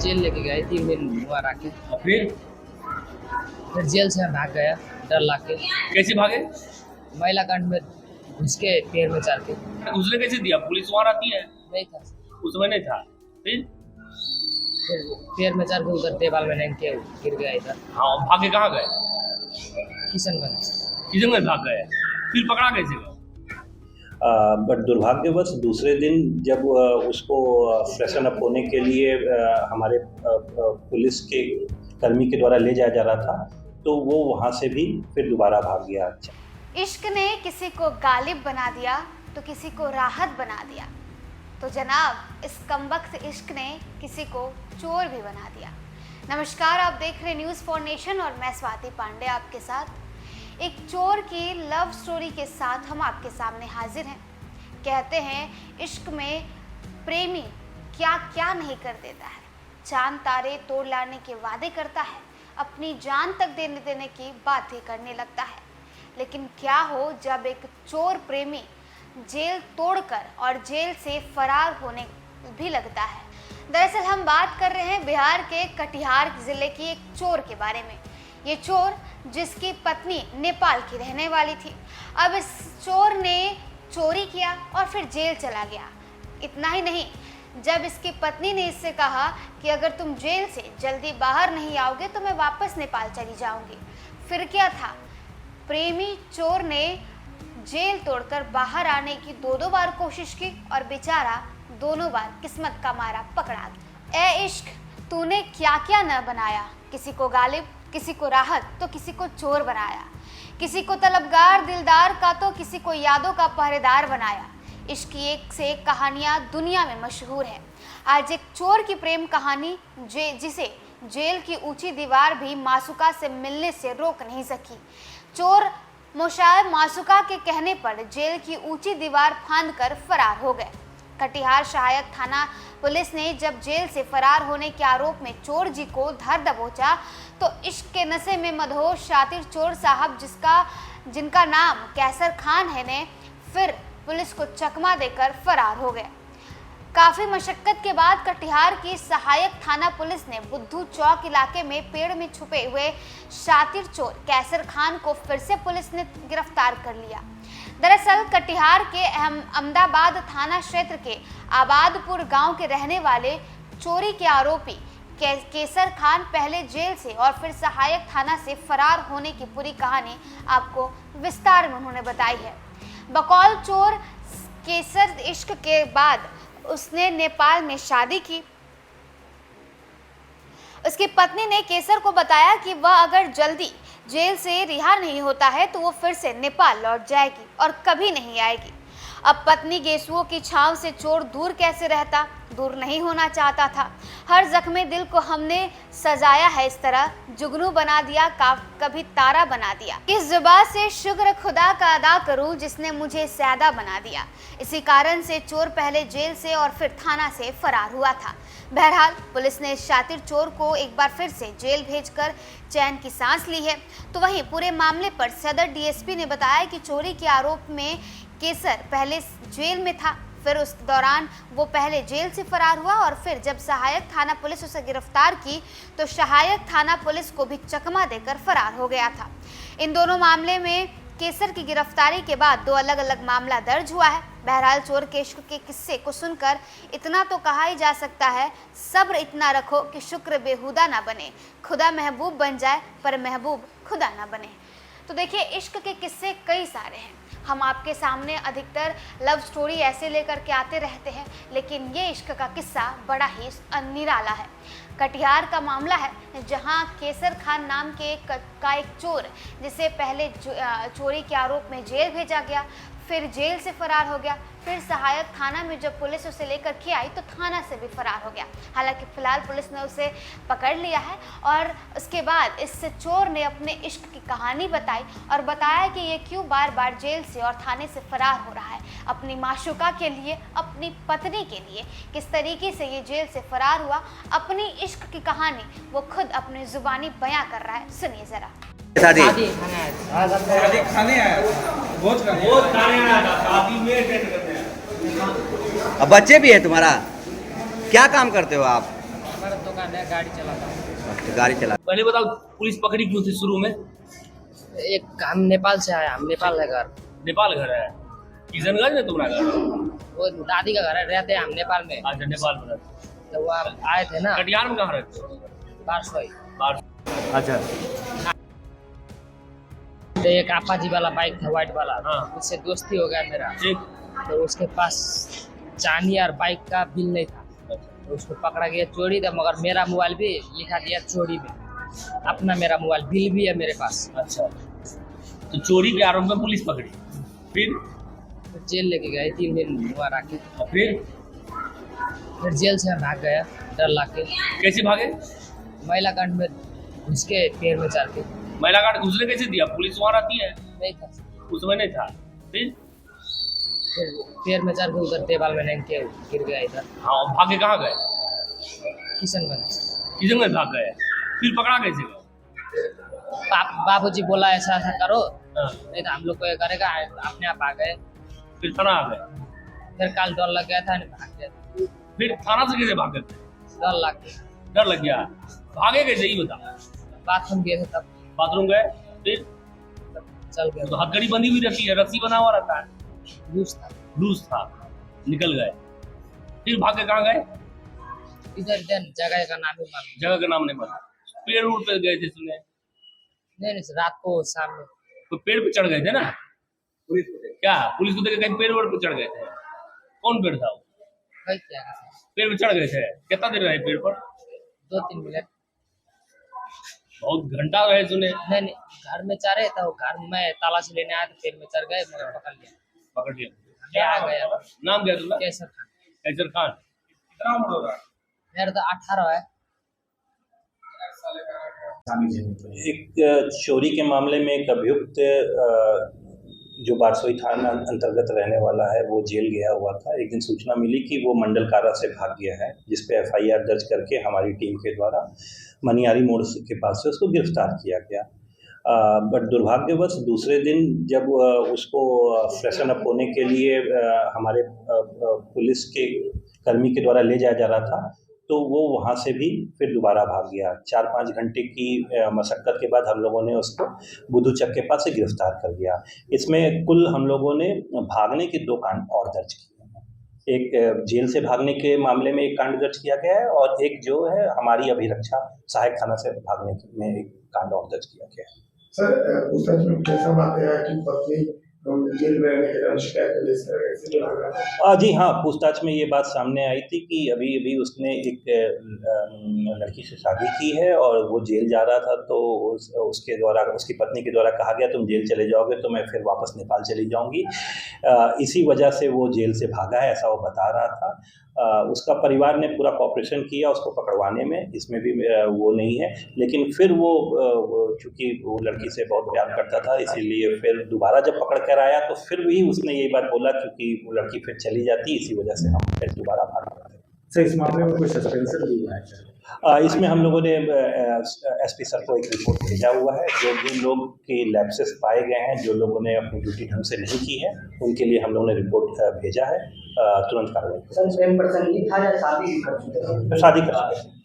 Jail लेके गए 3 दिन वहाँ रख के, और फिर जेल से भाग गया डर लाग के। कैसे भागे? महिला कांड में घुस के पैर में चार के। उसने कैसे दिया? पुलिस वहाँ आती है? नहीं था, उस समय नहीं था। फिर फिर पैर में चार के उधर टेबल में नहीं के गिर गया इधर। हाँ, भागे कहाँ गए? किशनगंज। किशनगंज भाग गए, फिर पकड़ा कैसे गए? बट दुर्भाग्यवश दूसरे दिन जब उसको फ्रेशन अप होने के लिए हमारे पुलिस के कर्मी के द्वारा ले जाया जा रहा था, तो वो वहाँ से भी फिर दोबारा भाग गया। इश्क ने किसी को गालिब बना दिया तो किसी को राहत बना दिया, तो जनाब इस कमबख्त इश्क ने किसी को चोर भी बना दिया। नमस्कार, आप देख रहे न्यूज़ फॉर नेशन और मैं स्वाति पांडे आपके साथ। एक चोर की लव स्टोरी के साथ हम आपके सामने हाजिर हैं। कहते हैं इश्क में प्रेमी क्या क्या नहीं कर देता है, चांद तारे तोड़ लाने के वादे करता है, अपनी जान तक देने की बातें करने लगता है। लेकिन क्या हो जब एक चोर प्रेमी जेल तोड़कर और जेल से फरार होने भी लगता है। दरअसल हम बात कर रहे हैं बिहार के कटिहार जिले की एक चोर के बारे में। ये चोर जिसकी पत्नी नेपाल की रहने वाली थी, अब इस चोर ने चोरी किया और फिर जेल चला गया। इतना ही नहीं, जब इसकी पत्नी ने इससे कहा कि अगर तुम जेल से जल्दी बाहर नहीं आओगे तो मैं वापस नेपाल चली जाऊंगी, फिर क्या था, प्रेमी चोर ने जेल तोड़कर बाहर आने की दो बार कोशिश की और बेचारा दोनों बार किस्मत का मारा पकड़ा गया। ए इश्क, तूने क्या क्या न बनाया, किसी को गालिब, किसी को राहत तो किसी को चोर बनाया, किसी को तलबगार दिलदार का तो किसी को यादों का पहरेदार बनाया। इश्क की एक से एक कहानियाँ दुनिया में मशहूर है। आज एक चोर की प्रेम कहानी जिसे जेल की ऊंची दीवार भी मासूका से मिलने से रोक नहीं सकी। चोर मोशाब मासूका के कहने पर जेल की ऊंची दीवार फांद कर फरार हो गए। कटिहार सहायक थाना पुलिस ने जब जेल से फरार होने के आरोप में चोर जी को धर दबोचा तो इश्क के नशे में मदहोश शातिर चोर साहब जिनका नाम कैसर खान है ने फिर पुलिस को चकमा देकर फरार हो गए। काफी मशक्कत के बाद कटिहार की सहायक थाना पुलिस ने बुद्धू चौक इलाके में पेड़ में छुपे हुए शातिर चोर कैसर खान को फिर से पुलिस ने गिरफ्तार कर लिया। दरअसल कटिहार के अहमदाबाद थाना क्षेत्र के आबादपुर गांव के रहने वाले चोरी के आरोपी केसर खान पहले जेल से और फिर सहायक थाना से फरार होने की पूरी कहानी आपको विस्तार में उन्होंने बताई है। बकौल चोर केसर इश्क के बाद उसने नेपाल में शादी की। उसकी पत्नी ने केसर को बताया कि वह अगर जल्दी जेल से रिहा नहीं होता है तो वो फिर से नेपाल लौट जाएगी और कभी नहीं आएगी। अब पत्नी गेसुओं की छांव से चोर दूर कैसे रहता, दूर नहीं होना चाहता था। हर जख्मे दिल को हमने सजाया है इस तरह, जुगनू बना दिया, कभी तारा बना दिया। किस जुबान से शुक्र खुदा का अदा करूं जिसने मुझे सैदा बना दिया। इसी कारण से चोर पहले जेल से और फिर थाना से फरार हुआ था। बहरहाल पुलिस ने इस शातिर चोर को एक बार फिर से जेल भेजकर चैन की सांस ली है। तो वहीं पूरे मामले पर सदर डीएसपी ने बताया कि चोरी के आरोप में केसर पहले जेल में था, फिर उस दौरान वो पहले जेल से फरार हुआ और फिर जब सहायक थाना पुलिस उसे गिरफ्तार की तो सहायक थाना पुलिस को भी चकमा देकर फरार हो गया था। इन दोनों मामले में केसर की गिरफ्तारी के बाद 2 अलग अलग मामला दर्ज हुआ है। बहरहाल चोर के इश्क के किस्से को सुनकर इतना तो कहा ही जा सकता है, सब्र इतना रखो कि शुक्र बेहुदा ना बने, खुदा महबूब बन जाए पर महबूब खुदा ना बने। तो देखिए, इश्क के किस्से कई सारे हैं। हम आपके सामने अधिकतर लव स्टोरी ऐसे लेकर के आते रहते हैं, लेकिन ये इश्क का किस्सा बड़ा ही निराला है। कटिहार का मामला है जहां केसर खान नाम के एक चोर जिसे पहले चोरी के आरोप में जेल भेजा गया, फिर जेल से फरार हो गया, फिर सहायक थाना में जब पुलिस उसे लेकर के आई तो थाना से भी फरार हो गया। हालांकि फिलहाल पुलिस ने उसे पकड़ लिया है और उसके बाद इस चोर ने अपने इश्क की कहानी बताई और बताया कि ये क्यों बार बार जेल से और थाने से फरार हो रहा है। अपनी माशूका के लिए, अपनी पत्नी के लिए किस तरीके से ये जेल से फरार हुआ, अपनी इश्क की कहानी वो खुद अपनी जुबानी बयां कर रहा है। सुनिए जरा। शादी खाने आया, बहुत खाने आया था, शादी में अटेंड करते हैं। अब बच्चे भी है तुम्हारा, क्या काम करते हो आप? हमारा दुकान है, गाड़ी चलाता हूँ। अच्छा, गाड़ी चला। पहले बताओ पुलिस पकड़ी क्यों थी शुरू में? एक हम नेपाल से आया, हम नेपाल है घर। नेपाल घर है, किशनगंज में तुम्हारा घर? वो दादी का घर है, रहते हैं हम नेपाल में। अच्छा, नेपाल में रहते। तो वो आए थे ना, कटिहार में कहाँ रहते हो? बारसोई। अच्छा, तो एक आपाजी वाला बाइक था, व्हाइट वाला, हाँ। उससे दोस्ती हो गया मेरा। ठीक। तो उसके पास चांदी और बाइक का बिल नहीं था, तो उसको पकड़ा गया, चोरी था, मगर मेरा मोबाइल भी लिखा दिया चोरी में, अपना मेरा मोबाइल, बिल भी है मेरे पास। अच्छा, तो चोरी के आरोप में पुलिस पकड़ी, फिर तो जेल लेके गए 3 दिन वहाँ रखे। फिर जेल से हम भाग गया डर लाग के। कैसे भागे? महिला कांड में घुस के पैर में चढ़ के। महिला कार्ड घुसने कैसे दिया? पुलिस वहाँ रहती है? नहीं था, उस समय नहीं था। फिर पैर में चढ़ के उधर टेबल में लेंग के गिर गया इधर। हाँ, भागे कहाँ गए? किशनगंज। किशनगंज भाग गए, फिर पकड़ा कैसे गए? बाबूजी बोला ऐसा ऐसा करो, हाँ। नहीं तो हम लोग को ये करेगा, अपने आप आ गए। फिर थाना आ गए? फिर कल डर लग गया था, नहीं भाग गया। फिर थाना से कैसे भागे? डर लग गया। डर लग गया, भागे कैसे ही बता। बाथरूम गए थे तब बाथरूम गए, फिर चल गए। तो हथकड़ी बंधी हुई रहती है, रस्सी बना हुआ रहता है, लूज था, लूज था, निकल गए। फिर भागे कहाँ गए? इधर जगह का नाम ही मालूम जगह का नाम नहीं पता। पेड़ उड़ पे गए थे सुने? नहीं, रात को सामने तो पेड़ पे चढ़ गए थे ना? क्या पुलिस को देख कहीं पेड़ पे चढ़ गए थे? कौन पेड़ था वो? वही क्या पेड़ पे चढ़ गए थे, कितना देर रहे पेड़ पर? 2-3 मिनट। बहुत घंटा रहे सुने। नहीं, घर में चढ़े तो घर में ताला से लेने आए तो पेड़ में चढ़ गए, मगर पकड़ लिया। पकड़ लिया, क्या आ गया? नाम क्या तुम्हारा? कैसर खान। कैसर खान। कितना उम्र होगा? मेरा तो 18 है। एक चोरी के मामले में एक अभियुक्त जो बारसोई थाना अंतर्गत रहने वाला है वो जेल गया हुआ था। एक दिन सूचना मिली कि वो मंडल कारा से भाग गया है, जिस पे FIR दर्ज करके हमारी टीम के द्वारा मनियारी मोड़ के पास से उसको गिरफ्तार किया गया। बट दुर्भाग्यवश दूसरे दिन जब उसको फ्रेशन अप होने के लिए हमारे पुलिस के कर्मी के द्वारा ले जाया जा रहा था, तो वो वहाँ से भी फिर दोबारा भाग गया। 4-5 घंटे की मशक्क़त के बाद हम लोगों ने उसको बुद्धूचक के पास से गिरफ्तार कर लिया। इसमें कुल हम लोगों ने भागने के 2 कांड और दर्ज किए हैं। एक जेल से भागने के मामले में एक कांड दर्ज किया गया है, और एक जो है हमारी अभिरक्षा सहायक थाना से भागने में एक कांड और दर्ज किया गया है। सर, पूछताछ में कैसा बात है कि पत्नी जेल में रहने के कारण शिकायत कर रही है? जी हाँ, पूछताछ में ये बात सामने आई थी कि अभी उसने एक लड़की से शादी की है और वो जेल जा रहा था, तो उसके द्वारा, उसकी पत्नी के द्वारा कहा गया तुम जेल चले जाओगे तो मैं फिर वापस नेपाल चली जाऊंगी। इसी वजह से वो जेल से भागा है, ऐसा वो बता रहा था। उसका परिवार ने पूरा कॉपरेशन किया उसको पकड़वाने में, इसमें भी वो नहीं है, लेकिन फिर वो चूँकि वो लड़की से बहुत प्यार करता था, इसीलिए फिर दोबारा जब पकड़ कर आया तो फिर भी उसने यही बात बोला, क्योंकि वो लड़की फिर चली जाती, इसी वजह से हम फिर दोबारा भाग गए। सर, इस मामले में कोई सस्पेंशन दिया है? इसमें हम लोगों ने SP सर को एक रिपोर्ट भेजा हुआ है। जो भी लोग के लैप्सेस पाए गए हैं, जो लोगों ने अपनी ड्यूटी ढंग से नहीं की है, उनके लिए हम लोगों ने रिपोर्ट भेजा है। तुरंत कार्रवाई। सर, प्रेम प्रसंग ही था या शादी कर चुके थे? शादी कर चुके थे।